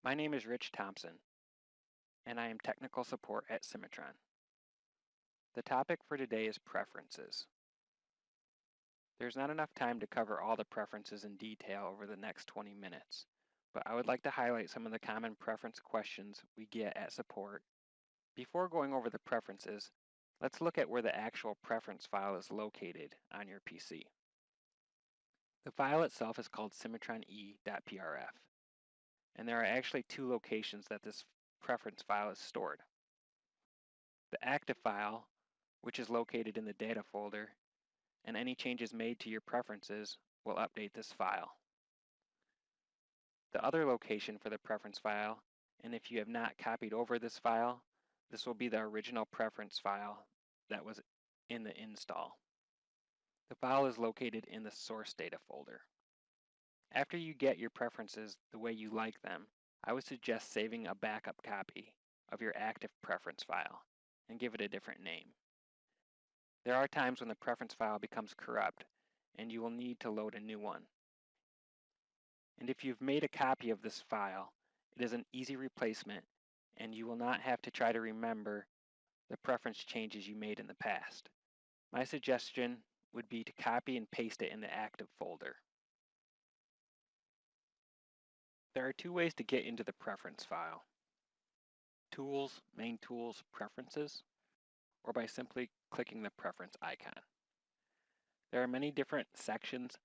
My name is Rich Thompson, and I am technical support at Cimatron. The topic for today is preferences. There's not enough time to cover all the preferences in detail over the next 20 minutes, but I would like to highlight some of the common preference questions we get at support. Before going over the preferences, let's look at where the actual preference file is located on your PC. The file itself is called cimatron.e.prf, and there are actually two locations that this preference file is stored. The active file, which is located in the data folder, and any changes made to your preferences will update this file. The other location for the preference file, and if you have not copied over this file, this will be the original preference file that was in the install. The file is located in the source data folder. After you get your preferences the way you like them, I would suggest saving a backup copy of your active preference file and give it a different name. There are times when the preference file becomes corrupt and you will need to load a new one. And if you've made a copy of this file, it is an easy replacement and you will not have to try to remember the preference changes you made in the past. My suggestion would be to copy and paste it in the active folder. There are two ways to get into the preference file: Tools, Main Tools, Preferences, or by simply clicking the preference icon. There are many different sections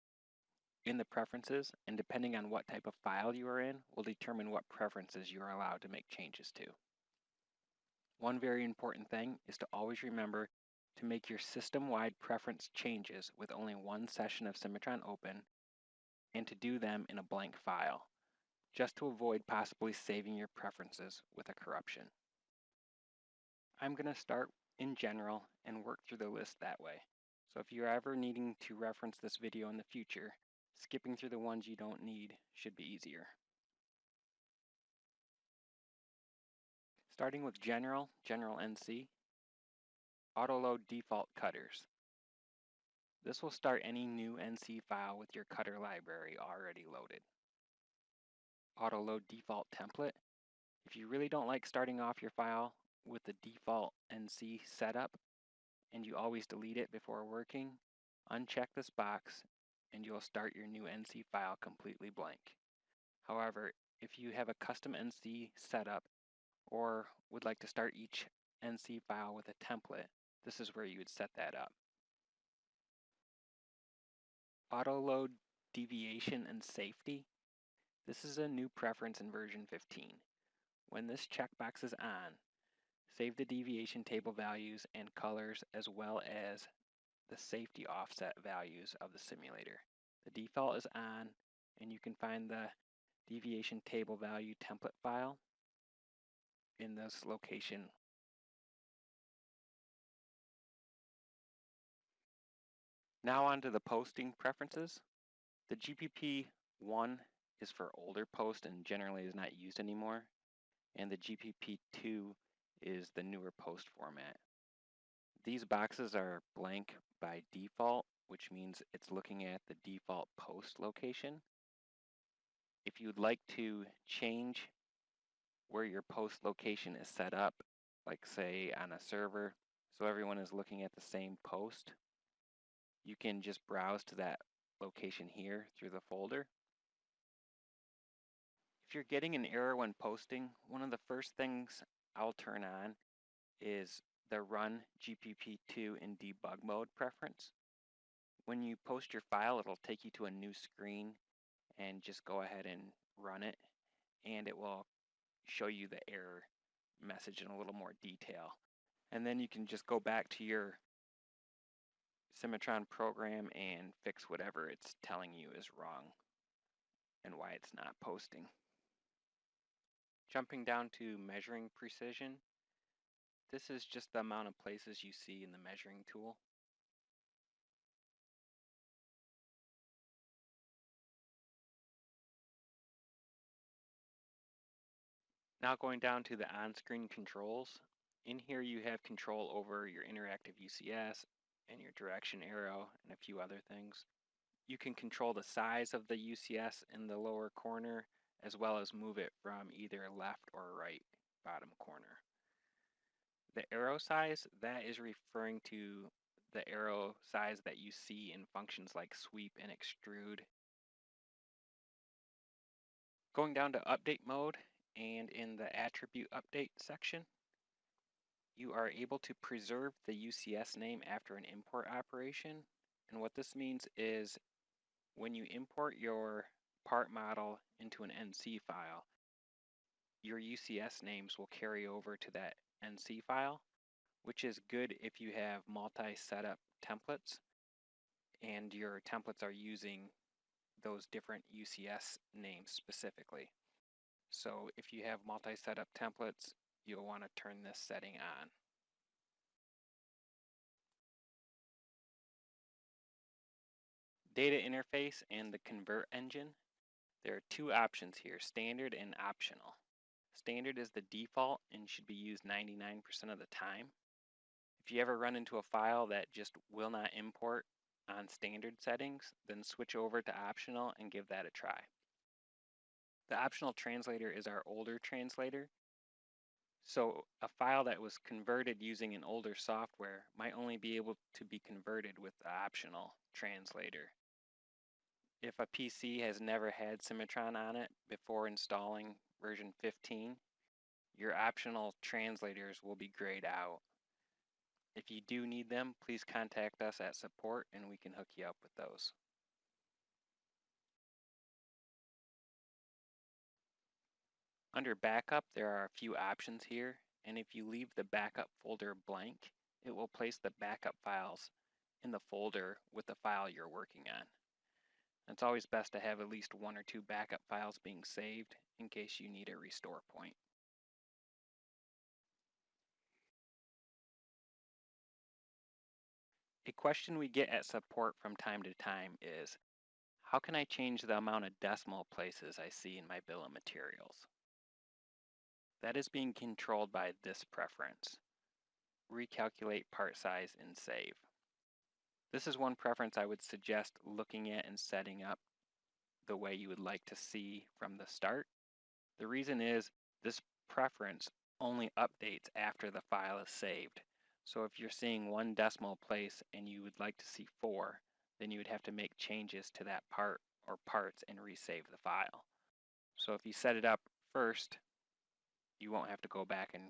in the preferences, and depending on what type of file you are in will determine what preferences you are allowed to make changes to. One very important thing is to always remember to make your system-wide preference changes with only one session of Cimatron open and to do them in a blank file, just to avoid possibly saving your preferences with a corruption. I'm going to start in general and work through the list that way. So if you're ever needing to reference this video in the future, skipping through the ones you don't need should be easier. Starting with General NC, Autoload Default Cutters. This will start any new NC file with your cutter library already loaded. Autoload Default Template. If you really don't like starting off your file with the default NC setup and you always delete it before working, uncheck this box and you'll start your new NC file completely blank. However, if you have a custom NC setup or would like to start each NC file with a template, this is where you would set that up. Autoload Deviation and Safety. This is a new preference in version 15. When this checkbox is on, save the deviation table values and colors as well as the safety offset values of the simulator. The default is on, and you can find the deviation table value template file in this location. Now on to the posting preferences. The GPP1 is for older post and generally is not used anymore, and the GPP2 is the newer post format. These boxes are blank by default, which means it's looking at the default post location. If you'd like to change where your post location is set up, like say on a server, so everyone is looking at the same post, you can just browse to that location here through the folder. If you're getting an error when posting, one of the first things I'll turn on is the Run GPP2 in Debug Mode preference. When you post your file, it'll take you to a new screen and just go ahead and run it, and it will show you the error message in a little more detail. And then you can just go back to your Cimatron program and fix whatever it's telling you is wrong and why it's not posting. Jumping down to measuring precision, this is just the amount of places you see in the measuring tool. Now going down to the on-screen controls. In here you have control over your interactive UCS and your direction arrow and a few other things. You can control the size of the UCS in the lower corner as well as move it from either left or right bottom corner. The arrow size, that is referring to the arrow size that you see in functions like sweep and extrude. Going down to update mode and in the attribute update section, you are able to preserve the UCS name after an import operation. And what this means is when you import your part model into an NC file, your UCS names will carry over to that NC file, which is good if you have multi-setup templates and your templates are using those different UCS names specifically. So if you have multi-setup templates, you'll want to turn this setting on. Data interface and the convert engine. There are two options here, standard and optional. Standard is the default and should be used 99% of the time. If you ever run into a file that just will not import on standard settings, then switch over to optional and give that a try. The optional translator is our older translator. So a file that was converted using an older software might only be able to be converted with the optional translator. If a PC has never had Cimatron on it before installing version 15, your optional translators will be grayed out. If you do need them, please contact us at support and we can hook you up with those. Under backup, there are a few options here, and if you leave the backup folder blank, it will place the backup files in the folder with the file you're working on. It's always best to have at least one or two backup files being saved in case you need a restore point. A question we get at support from time to time is, how can I change the amount of decimal places I see in my bill of materials? That is being controlled by this preference, recalculate part size and save. This is one preference I would suggest looking at and setting up the way you would like to see from the start. The reason is this preference only updates after the file is saved. So if you're seeing one decimal place and you would like to see 4, then you would have to make changes to that part or parts and resave the file. So if you set it up first, you won't have to go back and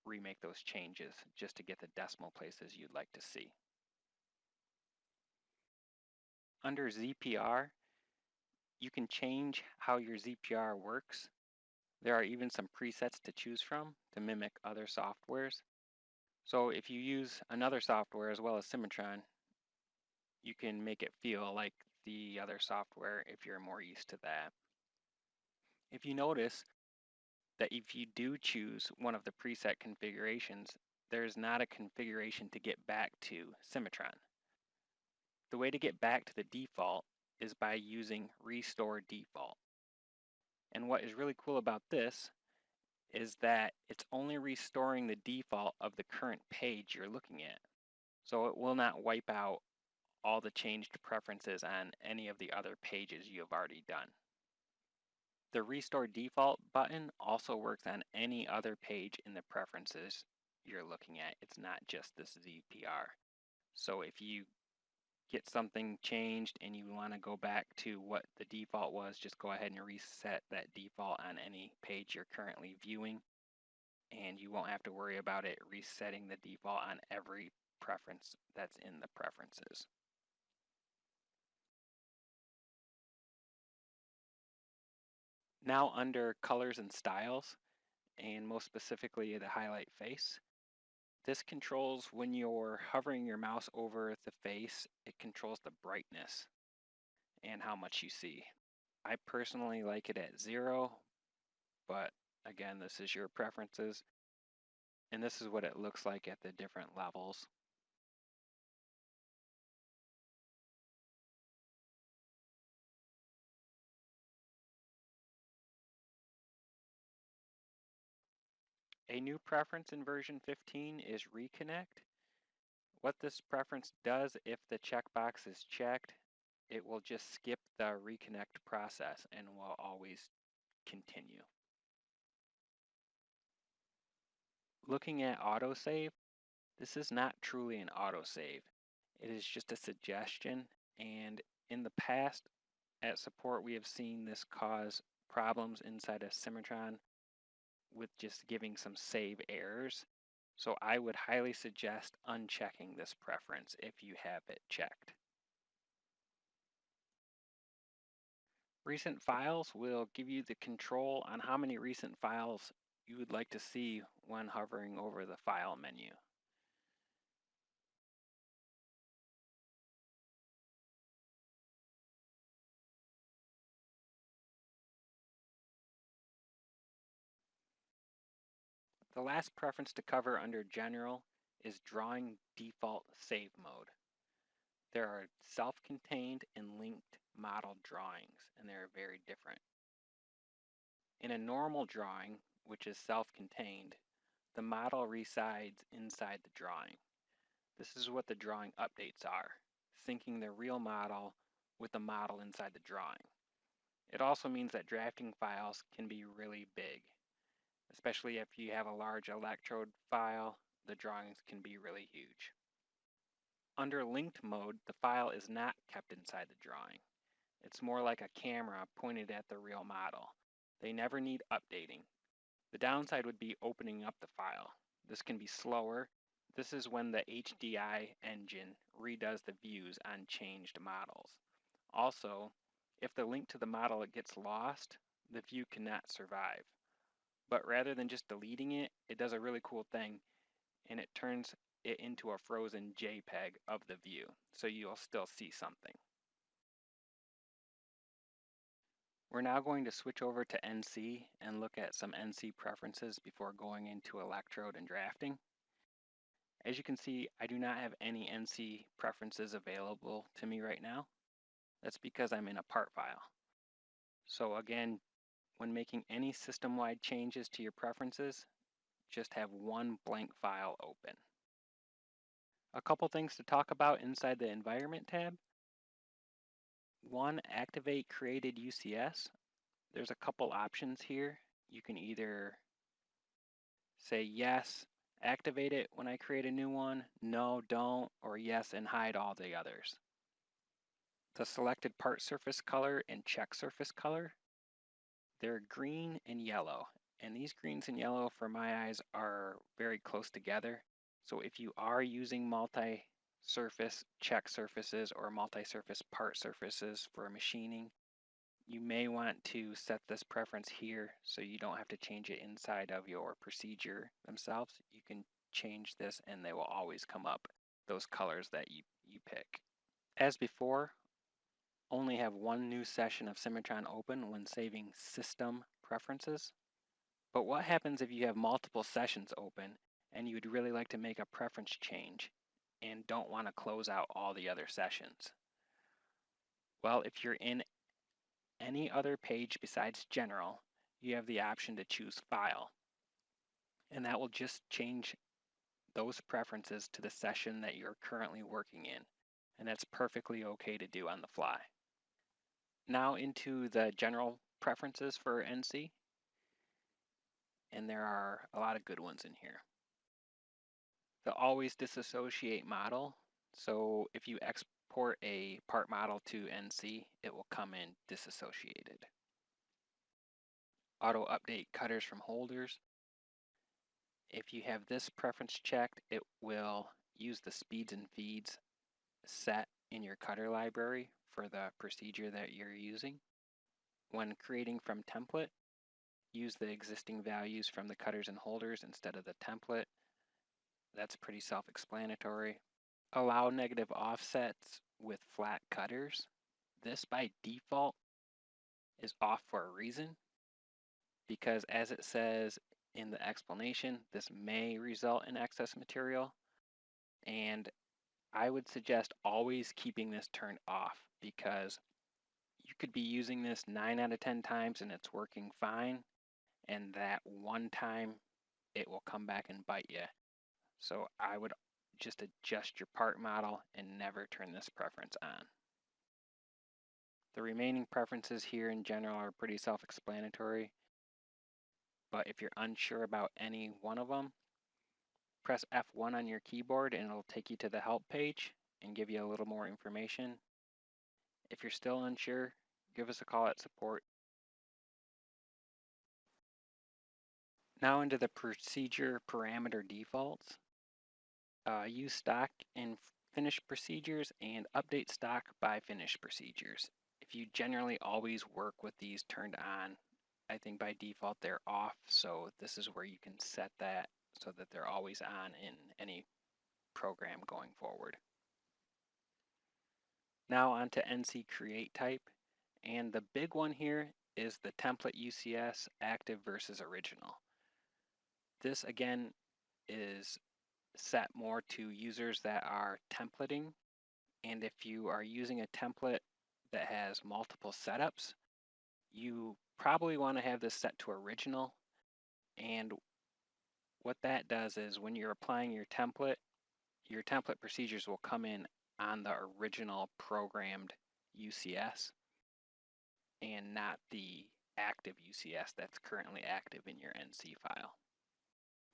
remake those changes just to get the decimal places you'd like to see. Under ZPR, you can change how your ZPR works. There are even some presets to choose from to mimic other softwares. So if you use another software as well as Cimatron, you can make it feel like the other software if you're more used to that. If you notice that if you do choose one of the preset configurations, there's not a configuration to get back to Cimatron. The way to get back to the default is by using restore default. And what is really cool about this is that it's only restoring the default of the current page you're looking at. So it will not wipe out all the changed preferences on any of the other pages you have already done. The restore default button also works on any other page in the preferences you're looking at. It's not just this ZPR. So if you get something changed and you want to go back to what the default was, just go ahead and reset that default on any page you're currently viewing, and you won't have to worry about it resetting the default on every preference that's in the preferences. Now under colors and styles, and most specifically the highlight face, this controls when you're hovering your mouse over the face, it controls the brightness and how much you see. I personally like it at 0, but again, this is your preferences. And this is what it looks like at the different levels. A new preference in version 15 is reconnect. What this preference does, if the checkbox is checked, it will just skip the reconnect process and will always continue. Looking at autosave, this is not truly an autosave. It is just a suggestion, and in the past at support we have seen this cause problems inside of Cimatron with just giving some save errors. So I would highly suggest unchecking this preference if you have it checked. Recent files will give you the control on how many recent files you would like to see when hovering over the file menu. The last preference to cover under General is Drawing Default Save Mode. There are self-contained and linked model drawings, and they're very different. In a normal drawing, which is self-contained, the model resides inside the drawing. This is what the drawing updates are, syncing the real model with the model inside the drawing. It also means that drafting files can be really big, especially if you have a large electrode file, the drawings can be really huge. Under linked mode, the file is not kept inside the drawing. It's more like a camera pointed at the real model. They never need updating. The downside would be opening up the file. This can be slower. This is when the HDI engine redoes the views on changed models. Also, if the link to the model gets lost, the view cannot survive. But rather than just deleting it, it does a really cool thing, and it turns it into a frozen JPEG of the view, so you'll still see something. We're now going to switch over to NC and look at some NC preferences before going into electrode and drafting. As you can see, I do not have any NC preferences available to me right now. That's because I'm in a part file. So again, when making any system-wide changes to your preferences, just have one blank file open. A couple things to talk about inside the Environment tab. One, activate created UCS. There's a couple options here. You can either say yes, activate it when I create a new one, no, don't, or yes and hide all the others. The selected part surface color and check surface color, they're green and yellow. And these greens and yellow for my eyes are very close together. So if you are using multi-surface check surfaces or multi-surface part surfaces for machining, you may want to set this preference here so you don't have to change it inside of your procedure themselves. You can change this and they will always come up, those colors that you pick. As before, only have one new session of Cimatron open when saving system preferences. But what happens if you have multiple sessions open and you would really like to make a preference change and don't want to close out all the other sessions? Well, if you're in any other page besides General, you have the option to choose File. And that will just change those preferences to the session that you're currently working in. And that's perfectly okay to do on the fly. Now into the general preferences for NC. And there are a lot of good ones in here. The always disassociate model. So if you export a part model to NC, it will come in disassociated. Auto update cutters from holders. If you have this preference checked, it will use the speeds and feeds set in your cutter library for the procedure that you're using. When creating from template, use the existing values from the cutters and holders instead of the template. That's pretty self-explanatory. Allow negative offsets with flat cutters. This by default is off for a reason, because as it says in the explanation, this may result in excess material, and I would suggest always keeping this turned off, because you could be using this 9 out of 10 times and it's working fine, and that one time it will come back and bite you. So I would just adjust your part model and never turn this preference on. The remaining preferences here in general are pretty self-explanatory, but if you're unsure about any one of them, press F1 on your keyboard and it'll take you to the help page and give you a little more information. If you're still unsure, give us a call at support. Now into the procedure parameter defaults. Use stock and finished procedures and update stock by finished procedures. If you generally always work with these turned on, I think by default they're off, so this is where you can set that so that they're always on in any program going forward. Now on to NC Create type, and the big one here is the template UCS active versus original. This again is set more to users that are templating, and if you are using a template that has multiple setups, you probably want to have this set to original. And what that does is when you're applying your template procedures will come in on the original programmed UCS and not the active UCS that's currently active in your NC file.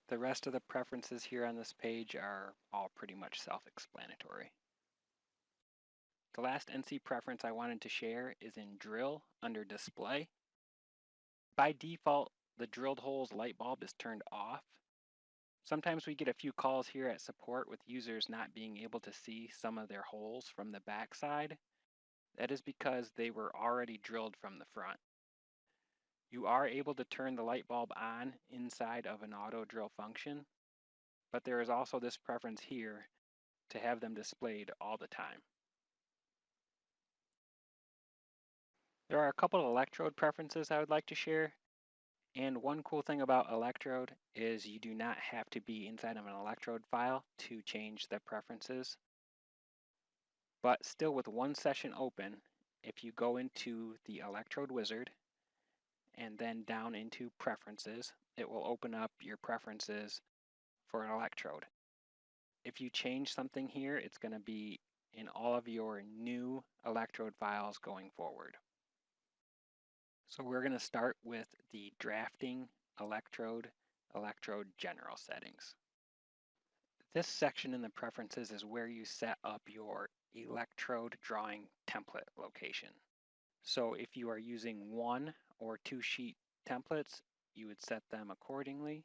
The rest of the preferences here on this page are all pretty much self-explanatory. The last NC preference I wanted to share is in Drill under Display. By default, the drilled holes light bulb is turned off. Sometimes we get a few calls here at support with users not being able to see some of their holes from the backside. That is because they were already drilled from the front. You are able to turn the light bulb on inside of an auto drill function, but there is also this preference here to have them displayed all the time. There are a couple of electrode preferences I would like to share. And one cool thing about electrode is you do not have to be inside of an electrode file to change the preferences. But still, with one session open, if you go into the electrode wizard and then down into preferences, it will open up your preferences for an electrode. If you change something here, it's going to be in all of your new electrode files going forward. So we're going to start with the drafting electrode general settings. This section in the preferences is where you set up your electrode drawing template location. So if you are using 1 or 2 sheet templates, you would set them accordingly.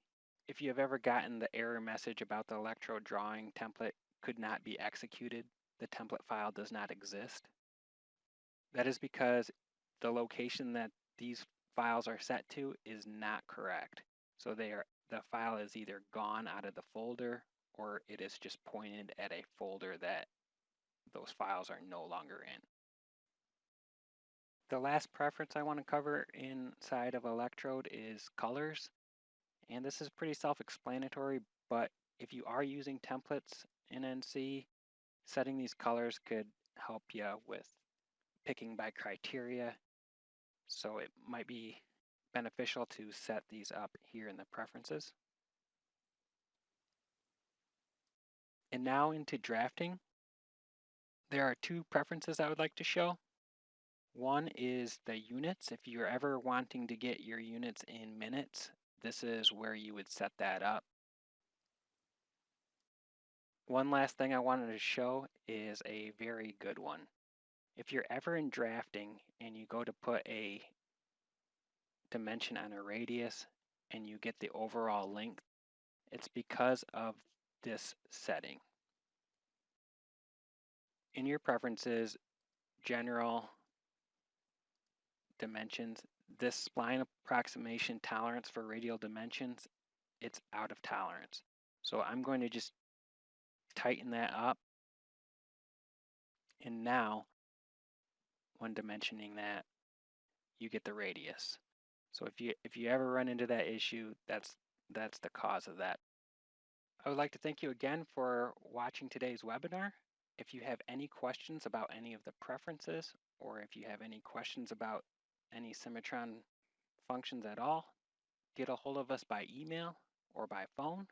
If you have ever gotten the error message about the electrode drawing template could not be executed, the template file does not exist. That is because the location that these files are set to is not correct. So the file is either gone out of the folder or it is just pointed at a folder that those files are no longer in. The last preference I want to cover inside of electrode is colors. And this is pretty self-explanatory, but if you are using templates in NC, setting these colors could help you with picking by criteria. So it might be beneficial to set these up here in the preferences. And now into drafting. There are 2 preferences I would like to show. One is the units. If you're ever wanting to get your units in minutes, this is where you would set that up. One last thing I wanted to show is a very good one. If you're ever in drafting and you go to put a dimension on a radius and you get the overall length, it's because of this setting. In your preferences, general dimensions, this spline approximation tolerance for radial dimensions, it's out of tolerance. So I'm going to just tighten that up. And now, when dimensioning that, you get the radius. So if you ever run into that issue, that's the cause of that. I would like to thank you again for watching today's webinar. If you have any questions about any of the preferences, or if you have any questions about any Cimatron functions at all, get a hold of us by email or by phone.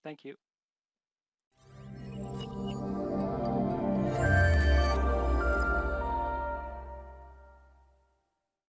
Thank you.